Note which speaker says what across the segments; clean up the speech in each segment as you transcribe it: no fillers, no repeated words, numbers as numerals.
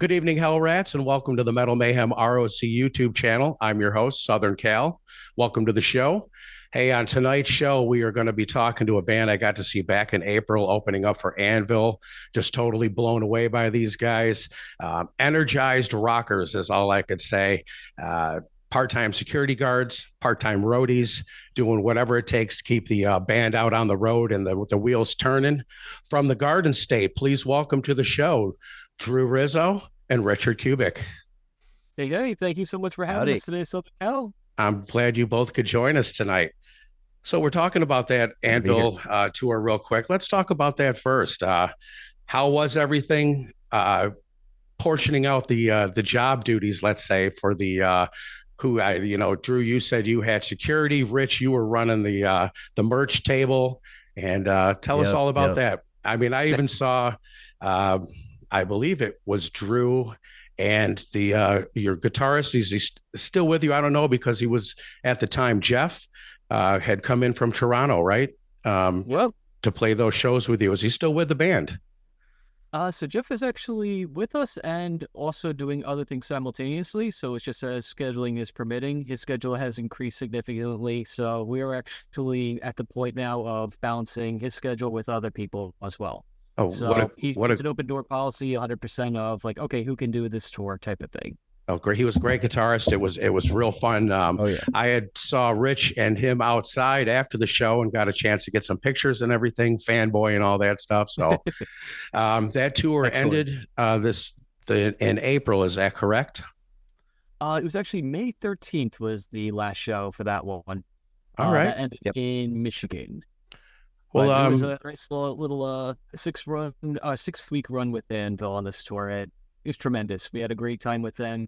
Speaker 1: Good evening, Hell Rats, and welcome to the Metal Mayhem ROC YouTube channel. I'm your host, Southern Cal. Welcome to the show. Hey, on tonight's show, we are going to be talking to a band I got to see back in April, opening up for Anvil. Just totally blown away by these guys. Energized rockers is all I could say. Part-time security guards, part-time roadies, doing whatever it takes to keep the band out on the road and the wheels turning. From the Garden State, please welcome to the show Drew Rizzo and Richard Kubik.
Speaker 2: Hey, thank you so much for having
Speaker 3: Howdy.
Speaker 2: us today, Southern Cal.
Speaker 1: I'm glad you both could join us tonight. So we're talking about that Anvil tour real quick. Let's talk about that first. How was everything? Portioning out the job duties, let's say, for the Drew, you said you had security. Rich, you were running the merch table, and tell us all about that. I mean, I even saw, I believe it was Drew and your guitarist. Is he still with you? I don't know, because he was at the time. Jeff had come in from Toronto, right? To play those shows with you. Is he still with the band?
Speaker 2: So Jeff is actually with us and also doing other things simultaneously. So it's just as scheduling is permitting. His schedule has increased significantly. So we are actually at the point now of balancing his schedule with other people as well.
Speaker 1: Oh,
Speaker 2: so he's an open door policy, 100% of like, okay, who can do this tour type of thing.
Speaker 1: Oh, great. He was a great guitarist. It was real fun. I had saw Rich and him outside after the show and got a chance to get some pictures and everything, fanboy and all that stuff. So that tour ended in April. Is that correct?
Speaker 2: It was actually May 13th was the last show for that one.
Speaker 1: All right.
Speaker 2: That ended in Michigan.
Speaker 1: Well,
Speaker 2: it was a nice little 6-week run with Anvil on this tour. It was tremendous. We had a great time with them.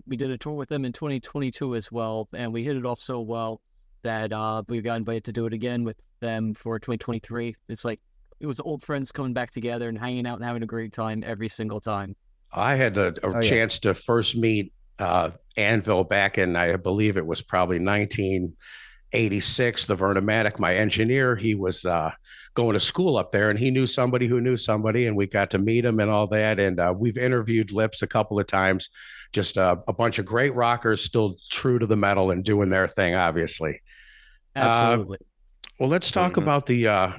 Speaker 2: We did a tour with them in 2022 as well, and we hit it off so well that we got invited to do it again with them for 2023. It's like it was old friends coming back together and hanging out and having a great time every single time.
Speaker 1: I had a chance to first meet Anvil back in, I believe it was probably 1986. The Vernomatic, my engineer, he was going to school up there, and he knew somebody who knew somebody, and we got to meet him and all that. And we've interviewed Lips a couple of times. Just a bunch of great rockers, still true to the metal and doing their thing, obviously.
Speaker 2: Absolutely.
Speaker 1: Well, let's talk about the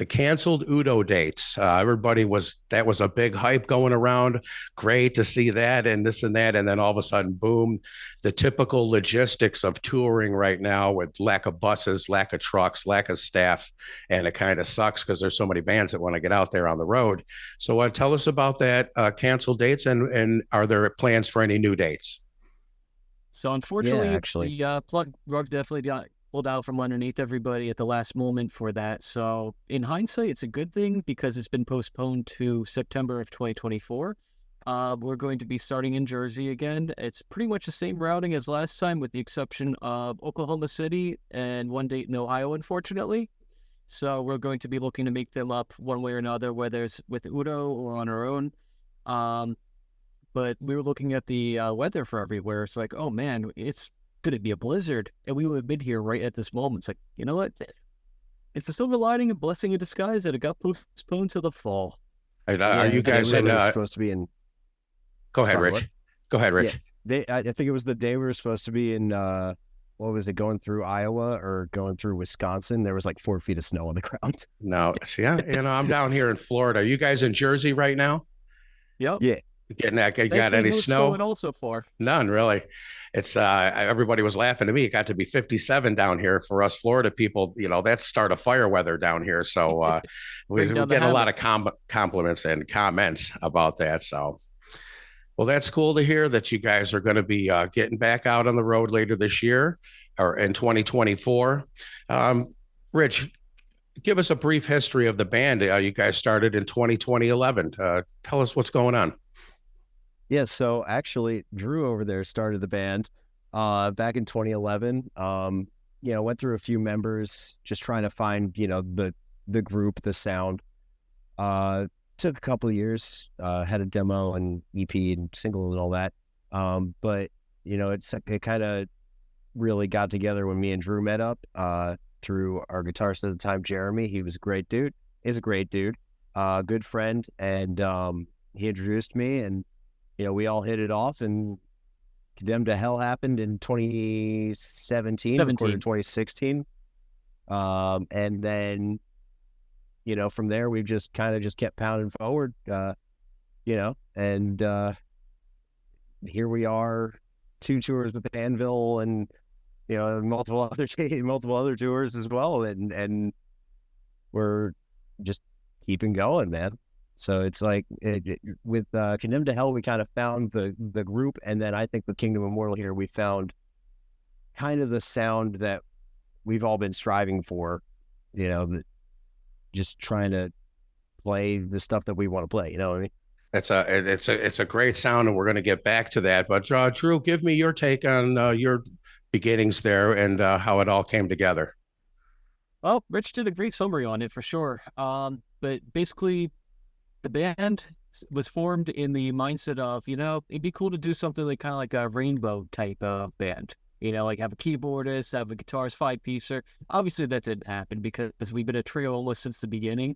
Speaker 1: canceled UDO dates. That was a big hype going around. Great to see that and this and that. And then all of a sudden, boom, the typical logistics of touring right now with lack of buses, lack of trucks, lack of staff. And it kind of sucks because there's so many bands that want to get out there on the road. So tell us about that canceled dates, and are there plans for any new dates?
Speaker 2: So unfortunately, the rug definitely got pulled out from underneath everybody at the last moment for that. So in hindsight, it's a good thing because it's been postponed to September of 2024. We're going to be starting in Jersey again. It's pretty much the same routing as last time with the exception of Oklahoma City and one date in Ohio, unfortunately. So we're going to be looking to make them up one way or another, whether it's with UDO or on our own. But we were looking at the weather for everywhere. It's like, oh man, it's going to be a blizzard, and we would have been here right at this moment. It's like, you know what? It's a silver lining, a blessing in disguise that it got postponed to the fall.
Speaker 1: Are you guys
Speaker 3: supposed to be in?
Speaker 1: Go ahead, Rich. What? Go ahead, Rich.
Speaker 3: Yeah, I think it was the day we were supposed to be in. What was it? Going through Iowa or going through Wisconsin? There was like 4 feet of snow on the ground.
Speaker 1: No, see, I'm down here in Florida. Are you guys in Jersey right now?
Speaker 2: Yep.
Speaker 3: Yeah.
Speaker 1: Getting that? Got any snow?
Speaker 2: At all so far?
Speaker 1: None, really. It's everybody was laughing at me. It got to be 57 down here for us Florida people. You know, that's start of fire weather down here. So we get a lot of compliments and comments about that. So, well, that's cool to hear that you guys are going to be getting back out on the road later this year or in 2024. Rich, give us a brief history of the band. You guys started in 2011. Tell us what's going on.
Speaker 3: Yeah, so actually, Drew over there started the band back in 2011. Went through a few members, just trying to find, the group, the sound. Took a couple of years, had a demo and EP and single and all that. But it kind of really got together when me and Drew met up through our guitarist at the time, Jeremy. He was a great dude. Is a great dude, good friend, and he introduced me, and we all hit it off, and Condemned to Hell happened in 2017, recorded in 2016. And then, from there, we've just kind of just kept pounding forward, and here we are, 2 tours with ANVIL, and, multiple other tours as well. And we're just keeping going, man. So it's like with Condemned to Hell, we kind of found the group, and then I think with Kingdom Immortal here, we found kind of the sound that we've all been striving for, just trying to play the stuff that we want to play. You know what I mean?
Speaker 1: It's a great sound, and we're going to get back to that. But Drew, give me your take on your beginnings there and how it all came together.
Speaker 2: Well, Rich did a great summary on it for sure. But basically, the band was formed in the mindset of, it'd be cool to do something like kind of like a rainbow type of band. Like have a keyboardist, have a guitarist, 5-piecer. Obviously, that didn't happen because we've been a trio almost since the beginning.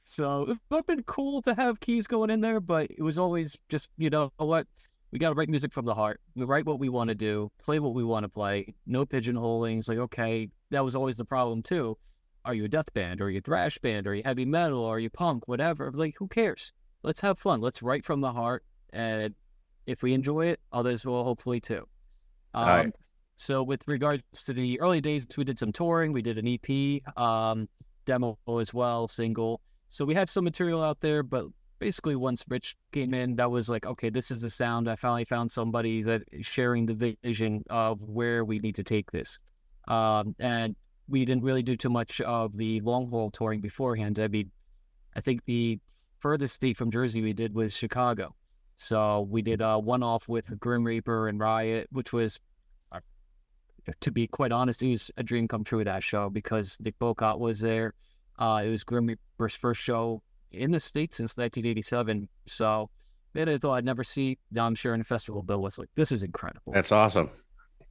Speaker 2: So it would have been cool to have keys going in there, but it was always just, what? We got to write music from the heart. We write what we want to do, play what we want to play. No pigeonholing. It's like, okay, that was always the problem too. Are you a death band? Are you a thrash band? Are you heavy metal? Are you punk? Whatever. Like, who cares? Let's have fun. Let's write from the heart. And if we enjoy it, others will hopefully too. So with regards to the early days, we did some touring. We did an EP, demo as well, single. So we had some material out there, but basically once Rich came in, that was like, okay, this is the sound. I finally found somebody that is sharing the vision of where we need to take this. And we didn't really do too much of the long haul touring beforehand. I mean, I think the furthest state from Jersey we did was Chicago. So we did one off with Grim Reaper and Riot, which was, to be quite honest, it was a dream come true, that show, because Nick Bocott was there. It was Grim Reaper's first show in the States since 1987. So that I thought I'd never see. Now I'm sharing a festival bill. Was like, this is incredible.
Speaker 1: That's awesome.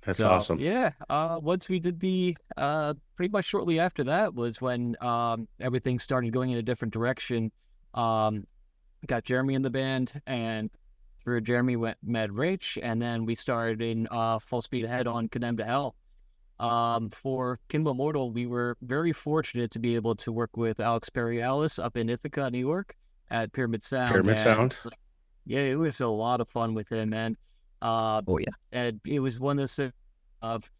Speaker 1: That's awesome.
Speaker 2: Yeah. Once we did the, pretty much shortly after that was when everything started going in a different direction. Got Jeremy in the band, and through Jeremy met Rich, and then we started in full speed ahead on Condemned to Hell. For Kingdom Immortal, we were very fortunate to be able to work with Alex Perialis up in Ithaca, New York, at Pyramid Sound. Yeah, it was a lot of fun with him, man.
Speaker 3: Oh yeah,
Speaker 2: and it was one of those of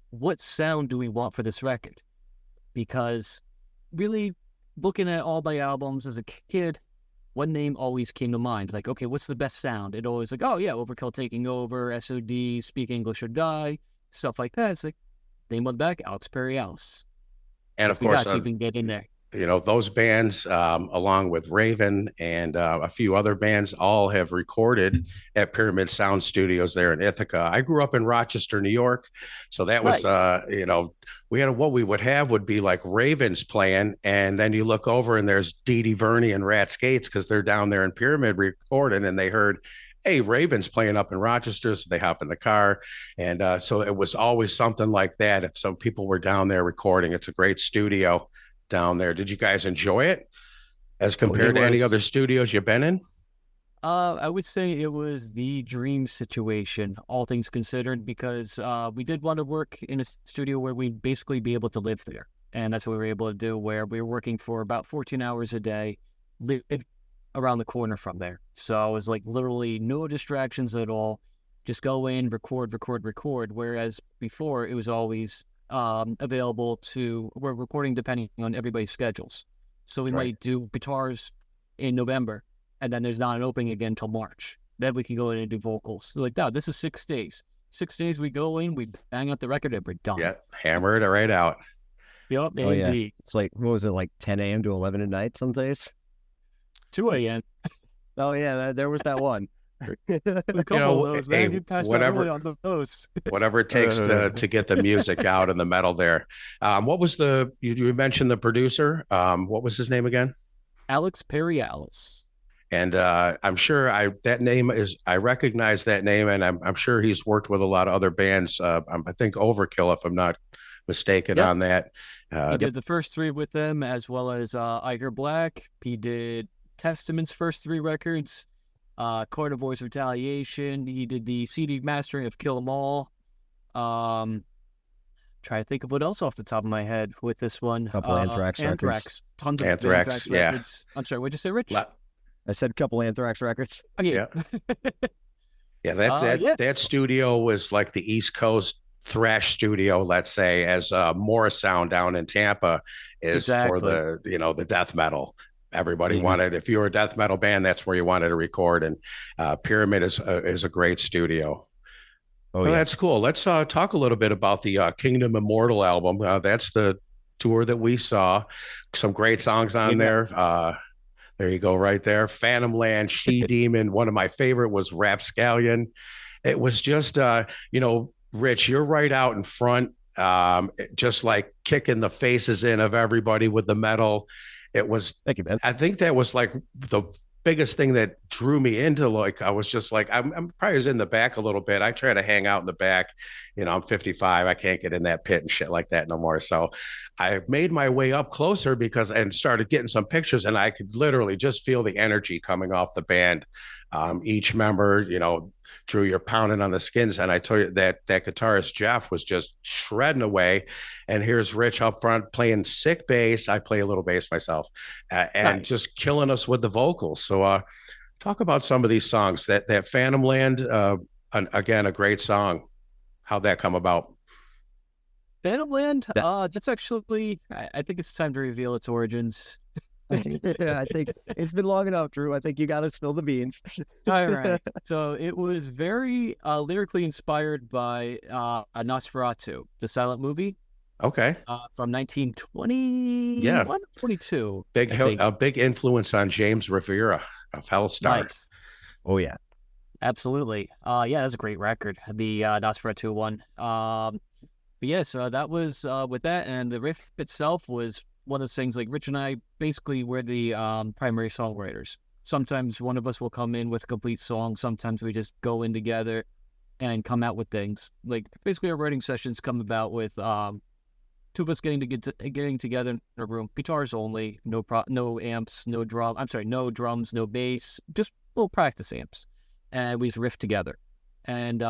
Speaker 2: what sound do we want for this record? Because really, looking at all my albums as a kid, one name always came to mind. Like, okay, what's the best sound? It always like, oh yeah, Overkill Taking Over, SOD, Speak English or Die, stuff like that. It's like, name on the back, Alex Perialis.
Speaker 1: And
Speaker 2: so
Speaker 1: of course,
Speaker 2: see if we can get in there.
Speaker 1: Those bands, along with Raven and a few other bands, all have recorded at Pyramid Sound Studios there in Ithaca. I grew up in Rochester, New York. So that was, we had what we would have would be like Ravens playing. And then you look over and there's Dee Dee Verney and Rat Skates because they're down there in Pyramid recording, and they heard, hey, Raven's playing up in Rochester. So they hop in the car. And so it was always something like that. If some people were down there recording, it's a great studio down there. Did you guys enjoy it as compared to any other studios you've been in?
Speaker 2: I would say it was the dream situation, all things considered, because we did want to work in a studio where we'd basically be able to live there. And that's what we were able to do, where we were working for about 14 hours a day, live around the corner from there. So it was like literally no distractions at all. Just go in, record. Whereas before it was always available we're recording depending on everybody's schedules. So we might do guitars in November, and then there's not an opening again until March. Then we can go in and do vocals. We're like, no, this is 6 days. 6 days we go in, we bang out the record, and we're done.
Speaker 1: Yeah, hammer it right out.
Speaker 2: Yep,
Speaker 3: oh, indeed. Yeah. It's like, what was it, like 10 a.m. to 11 at night some days?
Speaker 2: 2 a.m.
Speaker 3: Oh, yeah, there was that one.
Speaker 1: Whatever it takes to get the music out and the metal there. What was you mentioned the producer? What was his name again?
Speaker 2: Alex Perialis.
Speaker 1: And I'm sure I recognize that name, and I'm sure he's worked with a lot of other bands. I think Overkill, if I'm not mistaken, on that.
Speaker 2: He did the first 3 with them, as well as I Hear Black. He did Testament's first 3 records, Carnivore's Retaliation. He did the CD mastering of Kill 'Em All. Try to think of what else off the top of my head with this one.
Speaker 3: Couple Anthrax records.
Speaker 2: Tons of Anthrax records. I'm sorry, what'd you say, Rich?
Speaker 3: I said couple Anthrax records.
Speaker 2: Oh, yeah.
Speaker 1: Yeah, that studio was like the East Coast thrash studio, let's say, as Morrisound down in Tampa is for the death metal. Everybody wanted, if you were a death metal band, that's where you wanted to record. And Pyramid is a great studio. Oh, yeah. That's cool. Let's talk a little bit about the Kingdom Immortal album. That's the tour that we saw. Some great songs on there. There you go, right there. Phantom Land, She Demon. One of my favorite was Rapscallion. It was just, Rich, you're right out in front, just like kicking the faces in of everybody with the metal. It was, thank you, man. I think that was like the biggest thing that drew me into, like, I was just like, I'm probably was in the back a little bit. I try to hang out in the back. I'm 55. I can't get in that pit and shit like that no more. So I made my way up closer and started getting some pictures, and I could literally just feel the energy coming off the band. Each member, Drew, you're pounding on the skins. And I told you that guitarist Jeff was just shredding away. And here's Rich up front playing sick bass. I play a little bass myself, and just killing us with the vocals. So talk about some of these songs. That Phantom Land, again, a great song. How'd that come about?
Speaker 2: Phantom Land, that's actually, I think it's time to reveal its origins.
Speaker 3: Yeah, I think it's been long enough, Drew. I think you got to spill the beans.
Speaker 2: All right. So it was very lyrically inspired by Nosferatu, the silent movie.
Speaker 1: Okay.
Speaker 2: From 1921, 22.
Speaker 1: A big influence on James Rivera of Hellstar.
Speaker 2: Nice.
Speaker 3: Oh, yeah.
Speaker 2: Absolutely. Yeah, that's a great record, the Nosferatu one. But yeah, so that was with that, and the riff itself was one of those things, like Rich and I basically were the primary songwriters. Sometimes one of us will come in with a complete song. Sometimes we just go in together and come out with things. Like basically our writing sessions come about with two of us getting together in a room, guitars only, no amps, no drums, no bass, just little practice amps. And we just riff together. And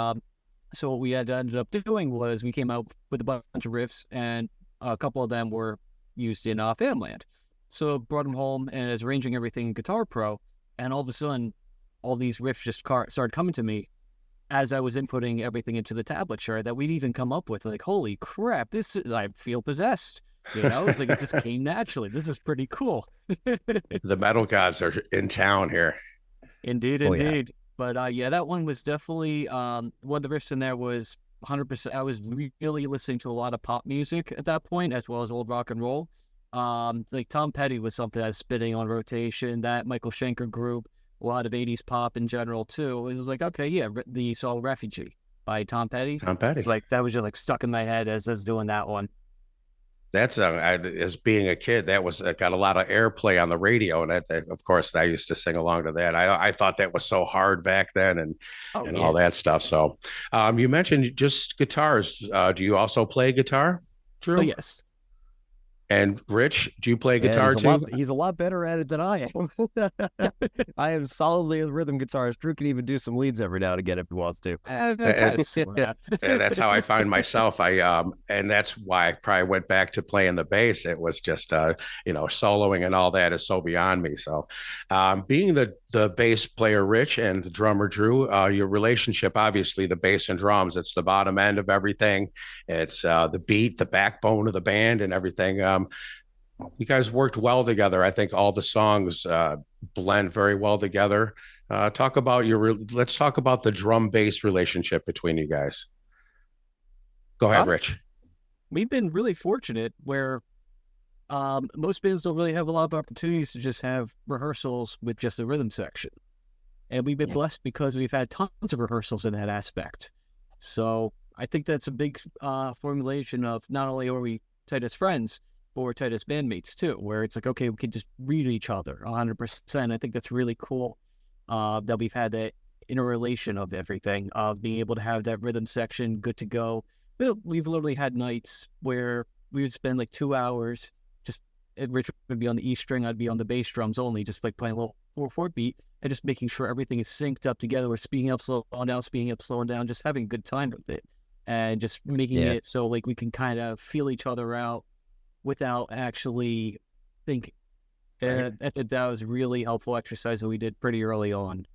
Speaker 2: so what we had ended up doing was we came out with a bunch of riffs, and a couple of them were used in Phantom Land. So brought them home and I was arranging everything in Guitar Pro, and all of a sudden all these riffs just started coming to me as I was inputting everything into the tablet chart that we'd even come up with. Like, holy crap, I feel possessed. It's like it just came naturally. This is pretty cool.
Speaker 1: The metal gods are in town here.
Speaker 2: Indeed. Yeah. But that one was definitely one of the riffs in there was 100%. I was really listening to a lot of pop music at that point, as well as old rock and roll. Like Tom Petty was something I was spinning on rotation. That Michael Schenker group, a lot of 80s pop in general too. It was like, okay, yeah, the song "Refugee" by Tom Petty.
Speaker 1: It's
Speaker 2: like that was just like stuck in my head as I was doing that one.
Speaker 1: That's as being a kid, that was got a lot of airplay on the radio, and of course I used to sing along to that. I thought that was so hard back then, and all that stuff. So, you mentioned just guitars. Do you also play guitar, Drew?
Speaker 2: Oh, yes.
Speaker 1: And Rich, do you play guitar too?
Speaker 3: He's a lot better at it than I am. I am solidly a rhythm guitarist. Drew can even do some leads every now and again if he wants to.
Speaker 1: That's how I find myself. And that's why I probably went back to playing the bass. It was just, soloing and all that is so beyond me. So, being the bass player, Rich, and the drummer, Drew, your relationship, obviously the bass and drums, it's the bottom end of everything. It's the beat, the backbone of the band and everything. You guys worked well together. I think all the songs blend very well together. Let's talk about the drum bass relationship between you guys. Go ahead, Rich.
Speaker 2: We've been really fortunate where most bands don't really have a lot of opportunities to just have rehearsals with just the rhythm section. And we've been blessed because we've had tons of rehearsals in that aspect. So I think that's a big formulation of not only are we tight as friends, but we're tight as bandmates too, where it's like, okay, we can just read each other 100%. I think that's really cool that we've had that interrelation of everything, of being able to have that rhythm section good to go. We've literally had nights where we would spend like 2 hours just Rich would be on the E string, I'd be on the bass drums only, just like playing a little 4/4 beat and just making sure everything is synced up together. We're speeding up, slowing down, speeding up, slowing down, just having a good time with it, and just making it so like we can kind of feel each other out without actually thinking.
Speaker 1: Right.
Speaker 2: That was really helpful exercise that we did pretty early on.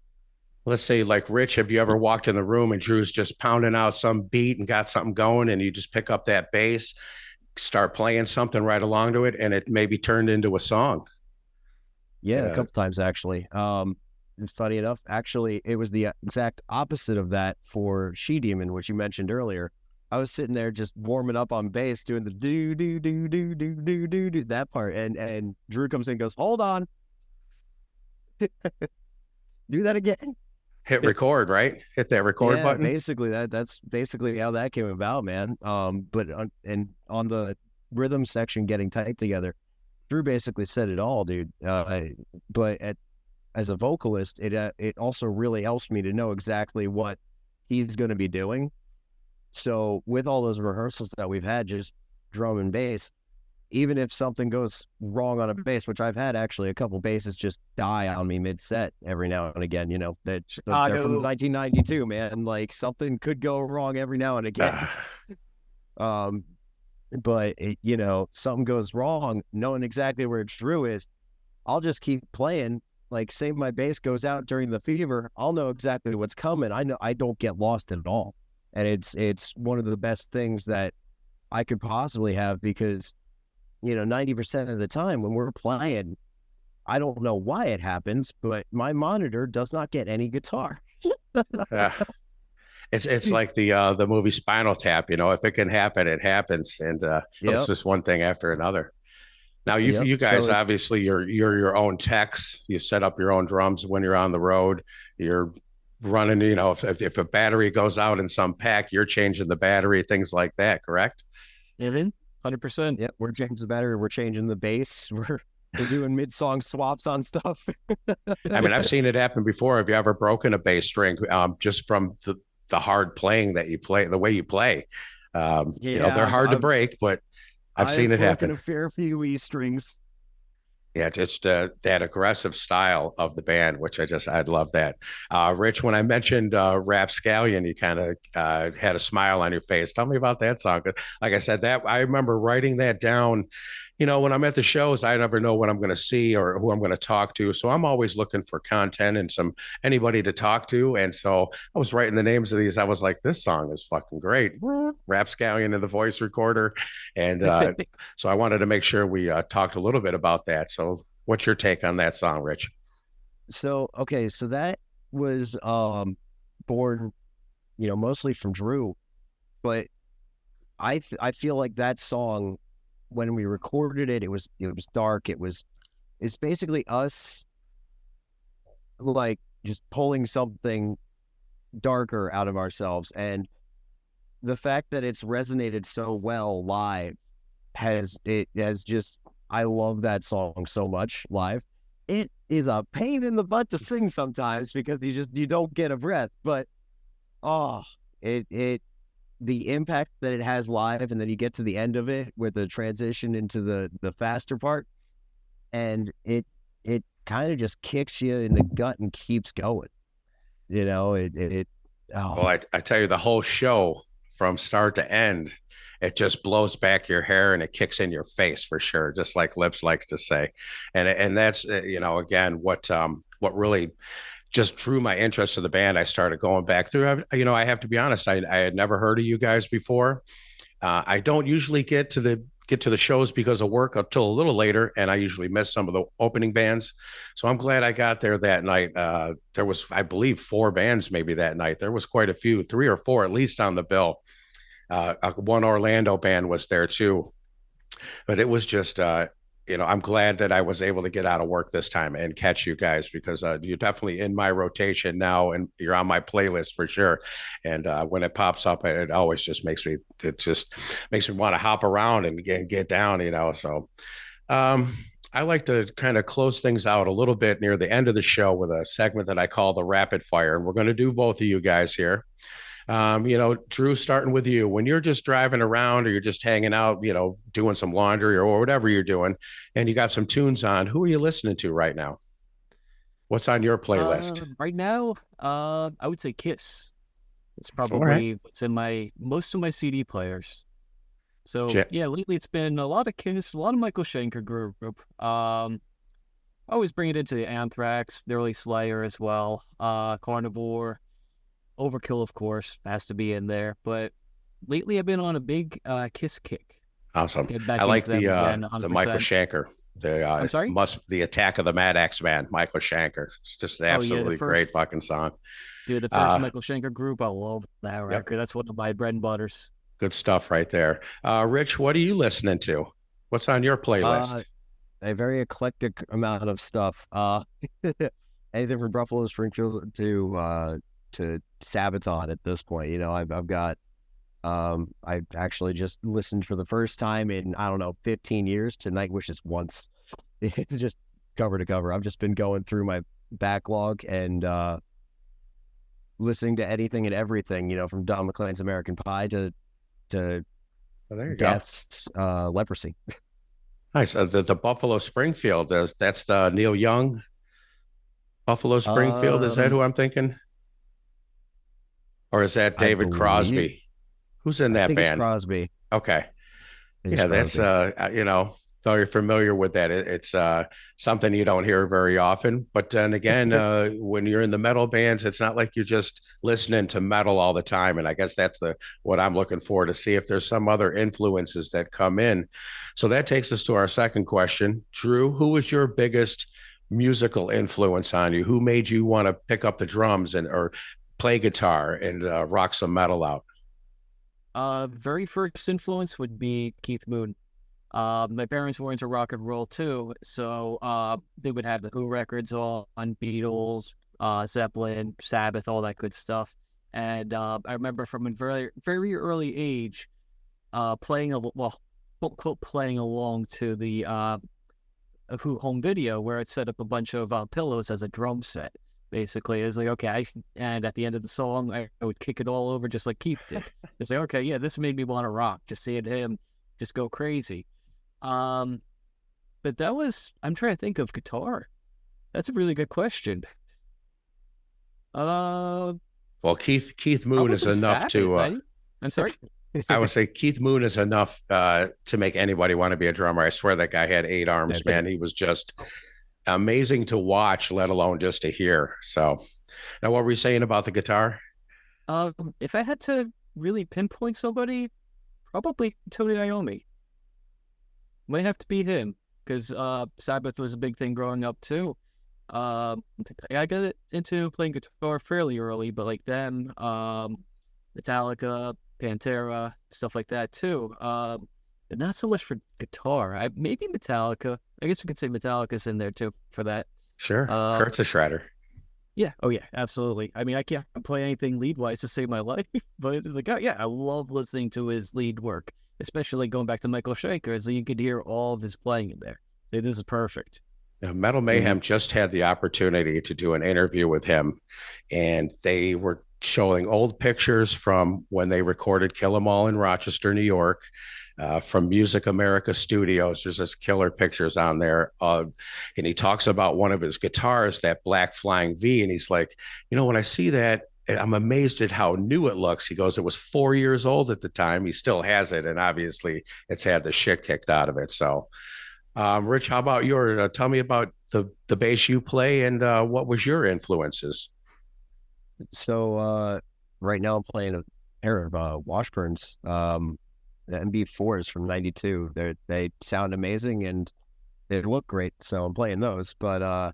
Speaker 1: Let's say like Rich, have you ever walked in the room and Drew's just pounding out some beat and got something going and you just pick up that bass, start playing something right along to it, and it maybe turned into a song?
Speaker 3: Yeah, a couple times actually. Funny enough, actually, it was the exact opposite of that for She Demon, which you mentioned earlier. I was sitting there just warming up on bass, doing the do do do do do do do do that part, and Drew comes in and goes, "Hold on, do that again."
Speaker 1: Hit record, right? Hit that record button.
Speaker 3: Basically that's basically how that came about, man. But on the rhythm section getting tight together, Drew basically said it all, dude. But as a vocalist, it also really helps me to know exactly what he's going to be doing. So with all those rehearsals that we've had, just drum and bass, even if something goes wrong on a bass, which I've had actually a couple basses just die on me mid-set every now and again, they're from 1992, man. Like something could go wrong every now and again. But something goes wrong, knowing exactly where Drew is, I'll just keep playing. Like, say my bass goes out during the fever, I'll know exactly what's coming. I know I don't get lost at all. And it's one of the best things that I could possibly have, because 90% of the time when we're playing, I don't know why it happens, but my monitor does not get any guitar.
Speaker 1: It's like the movie Spinal Tap. If it can happen, it happens, and it's just one thing after another. Now you guys, obviously you're your own techs. You set up your own drums when you're on the road. You're running. If a battery goes out in some pack, you're changing the battery, things like that. Correct?
Speaker 2: 100%.
Speaker 3: Yeah, we're changing the battery. We're changing the bass. We're doing mid-song swaps on stuff.
Speaker 1: I mean, I've seen it happen before. Have you ever broken a bass string just from the hard playing that you play, the way you play? They're hard to break, but I've seen it happen.
Speaker 3: A fair few E strings.
Speaker 1: Yeah, just that aggressive style of the band, which I'd love that. Rich, when I mentioned Rapscallion, you kind of had a smile on your face. Tell me about that song. Like I said, that I remember writing that down. When I'm at the shows, I never know what I'm going to see or who I'm going to talk to. So I'm always looking for content and anybody to talk to. And so I was writing the names of these. I was like, this song is fucking great. Rapscallion in the voice recorder. And so I wanted to make sure we talked a little bit about that. So what's your take on that song, Rich?
Speaker 3: So that was born, mostly from Drew. But I feel like that song, when we recorded it, it was dark. It's basically us like just pulling something darker out of ourselves. And the fact that it's resonated so well live has just, I love that song so much live. It is a pain in the butt to sing sometimes because you don't get a breath, but the impact that it has live, and then you get to the end of it with the transition into the faster part, and it kind of just kicks you in the gut and keeps going. Well,
Speaker 1: I tell you, the whole show from start to end, it just blows back your hair and it kicks in your face for sure, just like Lips likes to say. And that's again what really just drew my interest to the band. I started going back through. I have to be honest, I had never heard of you guys before. I don't usually get to the shows because of work until a little later, and I usually miss some of the opening bands. So I'm glad I got there that night. There was, I believe, 4 bands maybe that night. There was quite a few, 3 or 4 at least on the bill. One Orlando band was there too, but it was just I'm glad that I was able to get out of work this time and catch you guys, because you're definitely in my rotation now and you're on my playlist for sure. And when it pops up, it always just makes me want to hop around and get down, So I like to kind of close things out a little bit near the end of the show with a segment that I call the rapid fire. And we're going to do both of you guys here. Drew, starting with you, when you're just driving around or you're just hanging out, doing some laundry or whatever you're doing, and you got some tunes on, who are you listening to right now? What's on your playlist?
Speaker 2: Right now, I would say Kiss. It's
Speaker 1: All right.
Speaker 2: probably what's in most of my CD players. So
Speaker 1: Ja-
Speaker 2: yeah, lately it's been a lot of Kiss, a lot of Michael Schenker group. I always bring it into the Anthrax, the early Slayer as well. Carnivore, Overkill, of course, has to be in there. But lately I've been on a big Kiss kick.
Speaker 1: Awesome.
Speaker 2: Get
Speaker 1: I
Speaker 2: back
Speaker 1: like
Speaker 2: into them again,
Speaker 1: the Michael
Speaker 2: 100%.
Speaker 1: Schenker,
Speaker 2: I'm sorry?
Speaker 1: the Attack of the Mad X Man, Michael Schenker. It's just an
Speaker 2: Oh yeah,
Speaker 1: absolutely great fucking song.
Speaker 2: the first
Speaker 1: Uh,
Speaker 2: Michael Schenker group, I love that
Speaker 1: yep,
Speaker 2: record. That's one of my bread and butters.
Speaker 1: good stuff right there. Rich, what are you listening to? What's on your
Speaker 3: Uh,
Speaker 1: playlist?
Speaker 3: a very eclectic amount of stuff. Anything from Buffalo Springfield to Sabaton at this point. I've got I actually just listened for the first time in, I don't know, 15 years to Night Wishes once. It's just cover to cover. I've just been going through my backlog and listening to anything and everything, from Don McLean's American Pie to
Speaker 1: Oh, there you go.
Speaker 3: Death's Leprosy.
Speaker 1: Nice. The Buffalo Springfield, that's the Neil Young Buffalo Springfield. Is that
Speaker 3: Um,
Speaker 1: who I'm thinking? Or is that
Speaker 3: I
Speaker 1: David
Speaker 3: believe
Speaker 1: Crosby? Who's in
Speaker 3: I
Speaker 1: that
Speaker 3: think it's
Speaker 1: band?
Speaker 3: Crosby. I
Speaker 1: Okay.
Speaker 3: think it's
Speaker 1: Yeah, that's
Speaker 3: Crosby.
Speaker 1: though you're familiar with that, it's something you don't hear very often. But then again, when you're in the metal bands, it's not like you're just listening to metal all the time. And I guess that's the what I'm looking for to see if there's some other influences that come in. So that takes us to our second question. Drew, who was your biggest musical influence on you? Who made you want to pick up the drums and or play guitar and rock some metal out?
Speaker 2: Very first influence would be Keith Moon. My parents were into rock and roll too, so they would have the Who records on Beatles, Zeppelin, Sabbath, all that good stuff. And I remember from a very very early age, quote, quote, playing along to the Who home video where it set up a bunch of pillows as a drum set. Basically, it's like okay, and at the end of the song, I would kick it all over just like Keith did. It's like okay, yeah, this made me want to rock. Just seeing him just go crazy. Um, but I'm trying to think of guitar. That's a really good question. Uh,
Speaker 1: Well, Keith Moon is
Speaker 2: Probably
Speaker 1: enough
Speaker 2: Sabbath,
Speaker 1: to
Speaker 2: right? I'm sorry.
Speaker 1: I would say Keith Moon is enough to make anybody want to be a drummer. I swear that guy had 8 arms, man. He was just amazing to watch, let alone just to hear. So, now what were you saying about the guitar?
Speaker 2: If I had to really pinpoint somebody, probably Tony Iommi. Might have to be him because Sabbath was a big thing growing up too. Uh, I got into playing guitar fairly early, but like them, Metallica, Pantera, stuff like that too. But not so much for guitar. Maybe Metallica. I guess we could say Metallica's in there too for that.
Speaker 1: Sure.
Speaker 2: Uh,
Speaker 1: Kurt's a shredder.
Speaker 2: yeah. Oh yeah, absolutely. I mean, I can't play anything lead wise to save my life, but it's like, oh yeah, I love listening to his lead work, especially going back to Michael Schenker, so you could hear all of his playing in there. Say, this is perfect.
Speaker 1: Metal
Speaker 3: Mhm.
Speaker 1: Mayhem just had the opportunity to do an interview with him, and they were showing old pictures from when they recorded Kill 'Em All in Rochester, New York, from Music America Studios. There's this killer pictures on there. And he talks about one of his guitars, that Black Flying V. And he's like, when I see that, I'm amazed at how new it looks. He goes, it was 4 years old at the time. He still has it. And obviously, it's had the shit kicked out of it. So, Rich, how about your? Tell me about the bass you play and what was your influences?
Speaker 3: So right now I'm playing a pair of Washburns. The MB4s from '92. They sound amazing and they look great. So I'm playing those. But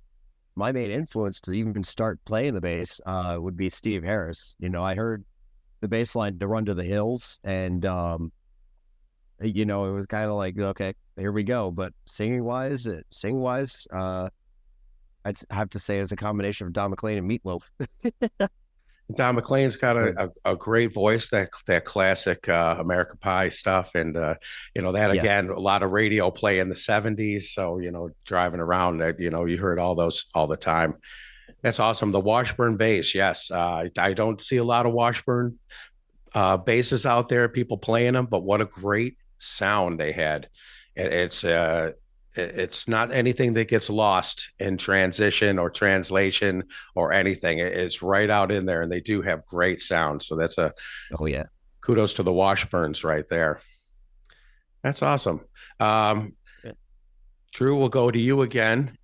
Speaker 3: my main influence to even start playing the bass would be Steve Harris. I heard the bass line to Run to the Hills, and it was kind of like, okay, here we go. But singing wise, I'd have to say it's a combination of Don McLean and Meatloaf.
Speaker 1: Don McLean's got
Speaker 3: But
Speaker 1: a great voice, that classic American Pie stuff, and that
Speaker 3: yeah,
Speaker 1: again, a lot of radio play in the '70s. So driving around, that you heard all those all the time. That's awesome. The Washburn bass, yes. I don't see a lot of Washburn basses out there, people playing them, but what a great sound they had. It's not anything that gets lost in transition or translation or anything. It's right out in there, and they do have great sound. So that's a
Speaker 3: Oh yeah.
Speaker 1: kudos to the Washburns right there. That's awesome.
Speaker 2: Yeah.
Speaker 1: Drew, we'll go to you again.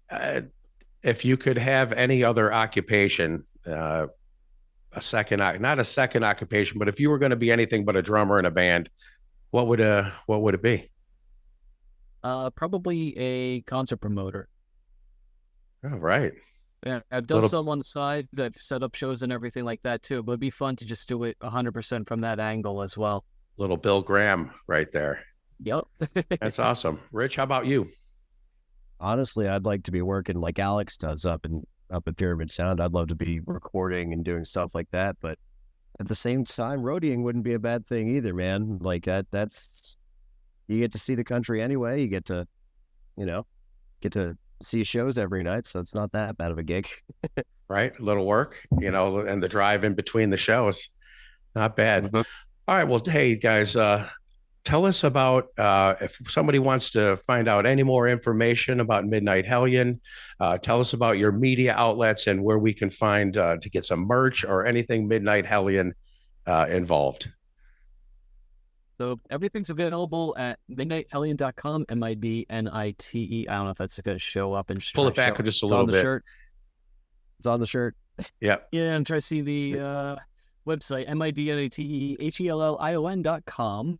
Speaker 1: If you could have any other occupation, a second, not a second occupation, but if you were going to be anything but a drummer in a band, what would it be?
Speaker 2: Probably a concert promoter.
Speaker 1: All right.
Speaker 2: Yeah, I've done some on the side. I've set up shows and everything like that too. But it'd be fun to just do it 100% from that angle as well.
Speaker 1: Little Bill Graham right there.
Speaker 2: Yep.
Speaker 1: That's awesome. Rich, how about you?
Speaker 3: Honestly, I'd like to be working like Alex does up at Pyramid Sound. I'd love to be recording and doing stuff like that. But at the same time, roadieing wouldn't be a bad thing either, man. Like that's you get to see the country anyway. You get to, get to see shows every night, so it's not that bad of a gig.
Speaker 1: Right, a little work, and the drive in between the shows, not bad.
Speaker 3: Mm-hmm.
Speaker 1: All right, well, hey guys, tell us about if somebody wants to find out any more information about Midnight Hellion. Tell us about your media outlets and where we can find to get some merch or anything Midnight Hellion involved.
Speaker 2: So everything's available at midnighthellion.com, MIDNITE. I don't know if that's going to show up and
Speaker 1: pull it back just a little bit.
Speaker 3: Shirt. It's on the shirt.
Speaker 1: Yeah.
Speaker 2: Yeah, and try to see the website, MIDNITEHELLION.com.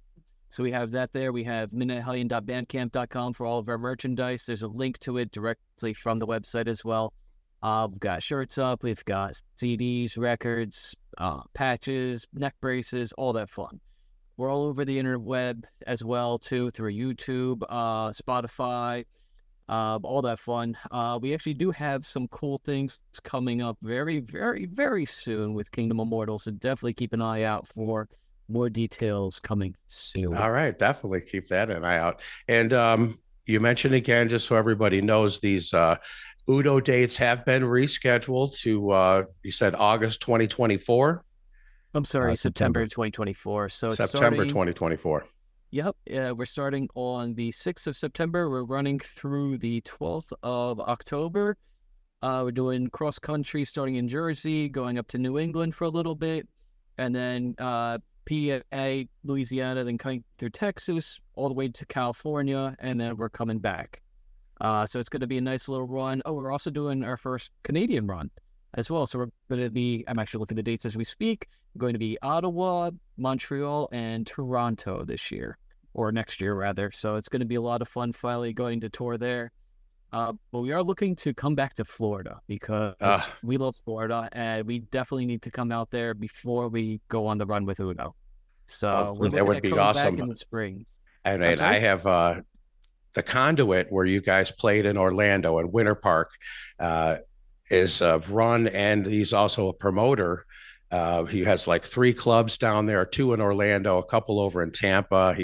Speaker 2: So we have that there. We have midnighthellion.bandcamp.com for all of our merchandise. There's a link to it directly from the website as well. We've got shirts up. We've got CDs, records, patches, neck braces, all that fun. We're all over the interweb as well, too, through YouTube, Spotify, all that fun. We actually do have some cool things coming up very, very, very soon with Kingdom Immortal, so definitely keep an eye out for more details coming soon.
Speaker 1: All right, definitely keep that an eye out. And you mentioned again, just so everybody knows, these UDO dates have been rescheduled to, you said August 2024?
Speaker 2: I'm sorry, September 2024. So
Speaker 1: September 2024.
Speaker 2: Yep. We're starting on the 6th of September. We're running through the 12th of October. We're doing cross country starting in Jersey, going up to New England for a little bit, and then PA, Louisiana, then coming through Texas, all the way to California, and then we're coming back. So it's going to be a nice little run. Oh, we're also doing our first Canadian run as well. So we're going to be, I'm actually looking at the dates as we speak. We're going to be Ottawa, Montreal, and Toronto this year, or next year rather. So it's going to be a lot of fun finally going to tour there. But we are looking to come back to Florida because we love Florida, and we definitely need to come out there before we go on the run with UDO. So
Speaker 1: that would be awesome
Speaker 2: back in the spring.
Speaker 1: And I have the Conduit where you guys played in Orlando and Winter Park is run, and he's also a promoter. He has like 3 clubs down there, 2 in Orlando, a couple over in Tampa.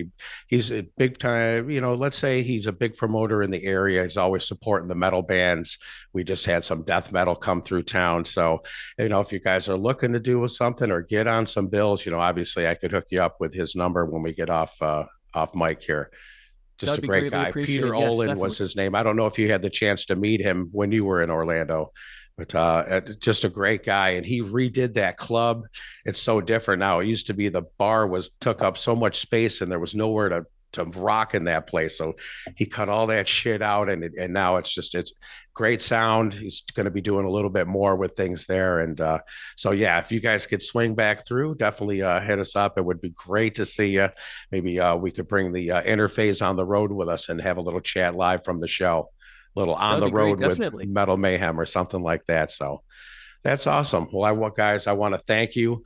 Speaker 1: He's a big time, let's say he's a big promoter in the area. He's always supporting the metal bands. We just had some death metal come through town. So, if you guys are looking to do something or get on some bills, obviously I could hook you up with his number when we get off mic here. Just a great guy. Peter Olin was his name. I don't know if you had the chance to meet him when you were in Orlando, but just a great guy. And he redid that club. It's so different now. It used to be the bar took up so much space and there was nowhere to rock in that place. So he cut all that shit out, and now it's great sound. He's going to be doing a little bit more with things there. And so, yeah, if you guys could swing back through, definitely hit us up. It would be great to see you. Maybe we could bring the interface on the road with us and have a little chat live from the show, a little on the road with Metal Mayhem or something like that. So that's awesome. Well, guys, I want to thank you.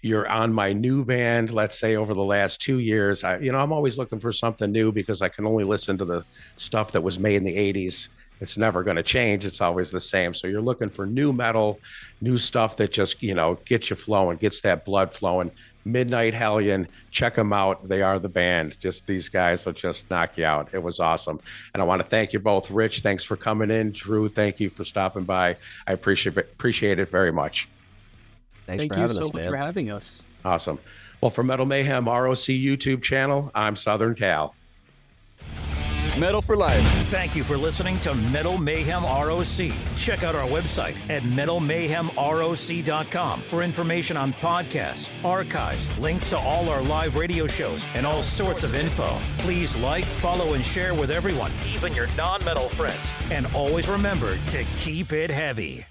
Speaker 1: You're on my new band, let's say over the last 2 years. I'm always looking for something new because I can only listen to the stuff that was made in the 80s. It's never going to change. It's always the same. So you're looking for new metal, new stuff that just, gets you flowing, gets that blood flowing. Midnight Hellion. Check them out. They are the band. Just these guys will just knock you out. It was awesome. And I want to thank you both. Rich, thanks for coming in. Drew, thank you for stopping by. I appreciate it very much.
Speaker 3: Thank you so
Speaker 2: much for having us.
Speaker 1: Awesome. Well, for Metal Mayhem ROC YouTube channel, I'm Southern Cal.
Speaker 4: Metal for life.
Speaker 5: Thank you for listening to Metal Mayhem ROC. Check out our website at metalmayhemroc.com for information on podcasts, archives, links to all our live radio shows, and all sorts of info. Please like, follow, and share with everyone, even your non-metal friends. And always remember to keep it heavy.